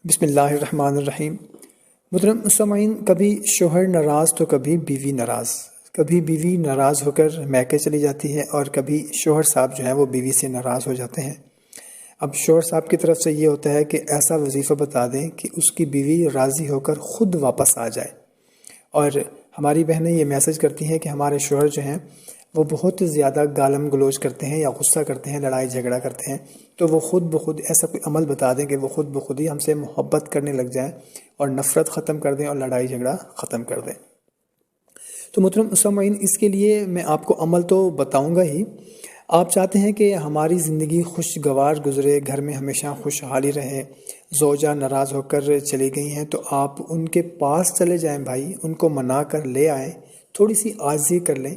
بسم اللہ الرحمن الرحیم۔ محترم سامعین، کبھی شوہر ناراض تو کبھی بیوی ناراض، کبھی بیوی ناراض ہو کر میکے چلی جاتی ہے اور کبھی شوہر صاحب جو ہیں وہ بیوی سے ناراض ہو جاتے ہیں۔ اب شوہر صاحب کی طرف سے یہ ہوتا ہے کہ ایسا وظیفہ بتا دیں کہ اس کی بیوی راضی ہو کر خود واپس آ جائے، اور ہماری بہنیں یہ میسج کرتی ہیں کہ ہمارے شوہر جو ہیں وہ بہت زیادہ گالم گلوچ کرتے ہیں یا غصہ کرتے ہیں، لڑائی جھگڑا کرتے ہیں، تو وہ خود بخود ایسا کوئی عمل بتا دیں کہ وہ خود بخود ہی ہم سے محبت کرنے لگ جائیں اور نفرت ختم کر دیں اور لڑائی جھگڑا ختم کر دیں۔ تو محترم سامعین، اس کے لیے میں آپ کو عمل تو بتاؤں گا ہی۔ آپ چاہتے ہیں کہ ہماری زندگی خوشگوار گزرے، گھر میں ہمیشہ خوشحالی رہے، زوجہ ناراض ہو کر چلی گئی ہیں تو آپ ان کے پاس چلے جائیں بھائی، ان کو منا کر لے آئیں، تھوڑی سی عاجزی کر لیں۔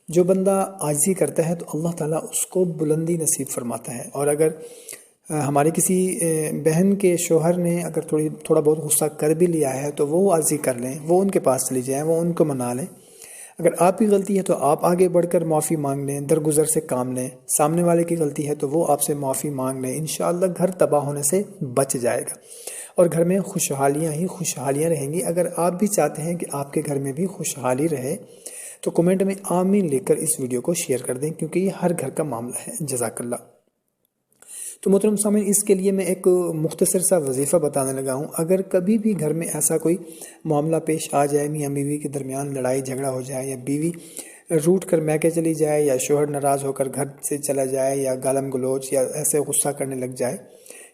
جو بندہ عاجزی کرتا ہے تو اللہ تعالیٰ اس کو بلندی نصیب فرماتا ہے۔ اور اگر ہماری کسی بہن کے شوہر نے اگر تھوڑا بہت غصہ کر بھی لیا ہے تو وہ عاجزی کر لیں، وہ ان کے پاس چلی جائیں، وہ ان کو منا لیں۔ اگر آپ کی غلطی ہے تو آپ آگے بڑھ کر معافی مانگ لیں، درگزر سے کام لیں۔ سامنے والے کی غلطی ہے تو وہ آپ سے معافی مانگ لیں، انشاءاللہ گھر تباہ ہونے سے بچ جائے گا اور گھر میں خوشحالیاں ہی خوشحالیاں رہیں گی۔ اگر آپ بھی چاہتے ہیں کہ آپ کے گھر میں بھی خوشحالی رہے تو کمنٹ میں آمین لکھ کر اس ویڈیو کو شیئر کر دیں، کیونکہ یہ ہر گھر کا معاملہ ہے۔ جزاک اللہ۔ تو محترم سامعین، اس کے لیے میں ایک مختصر سا وظیفہ بتانے لگا ہوں۔ اگر کبھی بھی گھر میں ایسا کوئی معاملہ پیش آ جائے، میاں بیوی کے درمیان لڑائی جھگڑا ہو جائے، یا بیوی روٹ کر میکے چلی جائے، یا شوہر ناراض ہو کر گھر سے چلا جائے، یا گالم گلوچ یا ایسے غصہ کرنے لگ جائے،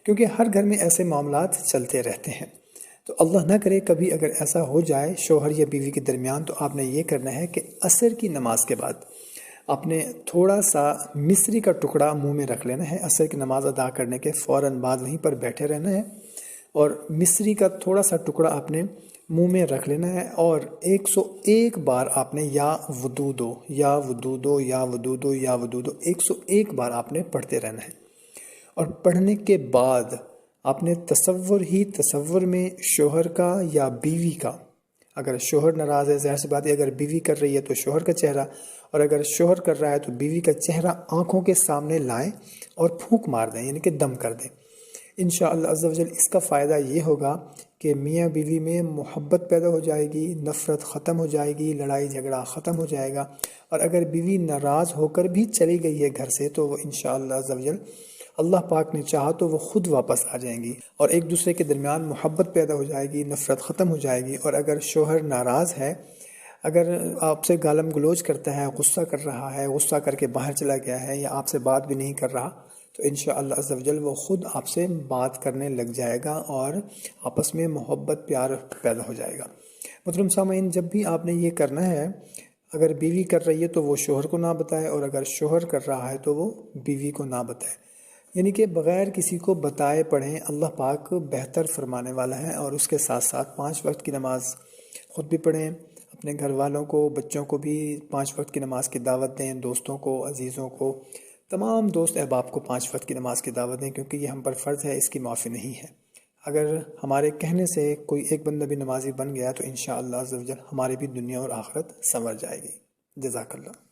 کیونکہ ہر گھر میں ایسے معاملات چلتے رہتے ہیں، تو اللہ نہ کرے کبھی اگر ایسا ہو جائے شوہر یا بیوی کے درمیان، تو آپ نے یہ کرنا ہے کہ عصر کی نماز کے بعد آپ نے تھوڑا سا مصری کا ٹکڑا منہ میں رکھ لینا ہے۔ عصر کی نماز ادا کرنے کے فوراً بعد وہیں پر بیٹھے رہنا ہے اور مصری کا تھوڑا سا ٹکڑا آپ نے منہ میں رکھ لینا ہے، اور 101 بار آپ نے یا ودودو یا ودودو یا ودودو یا ودودو 101 بار آپ نے پڑھتے رہنا ہے۔ اور پڑھنے کے بعد آپ نے تصور میں شوہر کا یا بیوی کا، اگر شوہر ناراض ہے ظاہر سی بات ہے، اگر بیوی کر رہی ہے تو شوہر کا چہرہ، اور اگر شوہر کر رہا ہے تو بیوی کا چہرہ آنکھوں کے سامنے لائیں اور پھونک مار دیں، یعنی کہ دم کر دیں۔ انشاءاللہ عز و جل اس کا فائدہ یہ ہوگا کہ میاں بیوی میں محبت پیدا ہو جائے گی، نفرت ختم ہو جائے گی، لڑائی جھگڑا ختم ہو جائے گا، اور اگر بیوی ناراض ہو کر بھی چلی گئی ہے گھر سے تو وہ انشاءاللہ عز و جل اللہ پاک نے چاہا تو وہ خود واپس آ جائیں گی، اور ایک دوسرے کے درمیان محبت پیدا ہو جائے گی، نفرت ختم ہو جائے گی۔ اور اگر شوہر ناراض ہے، اگر آپ سے گالم گلوچ کرتا ہے، غصہ کر رہا ہے، غصہ کر کے باہر چلا گیا ہے، یا آپ سے بات بھی نہیں کر رہا، تو انشاءاللہ عز و جل وہ خود آپ سے بات کرنے لگ جائے گا اور آپس میں محبت پیار پیدا ہو جائے گا۔ محترم سامعین، جب بھی آپ نے یہ کرنا ہے، اگر بیوی کر رہی ہے تو وہ شوہر کو نہ بتائے، اور اگر شوہر کر رہا ہے تو وہ بیوی کو نہ بتائے، یعنی کہ بغیر کسی کو بتائے پڑھیں۔ اللہ پاک بہتر فرمانے والا ہے، اور اس کے ساتھ ساتھ 5 وقت کی نماز خود بھی پڑھیں، اپنے گھر والوں کو، بچوں کو بھی 5 وقت کی نماز کی دعوت دیں، دوستوں کو، عزیزوں کو، تمام دوست احباب کو 5 وقت کی نماز کی دعوت دیں، کیونکہ یہ ہم پر فرض ہے، اس کی معافی نہیں ہے۔ اگر ہمارے کہنے سے کوئی ایک بندہ بھی نمازی بن گیا تو انشاءاللہ عز و جل ہماری بھی دنیا اور آخرت سنور جائے گی۔ جزاک اللہ۔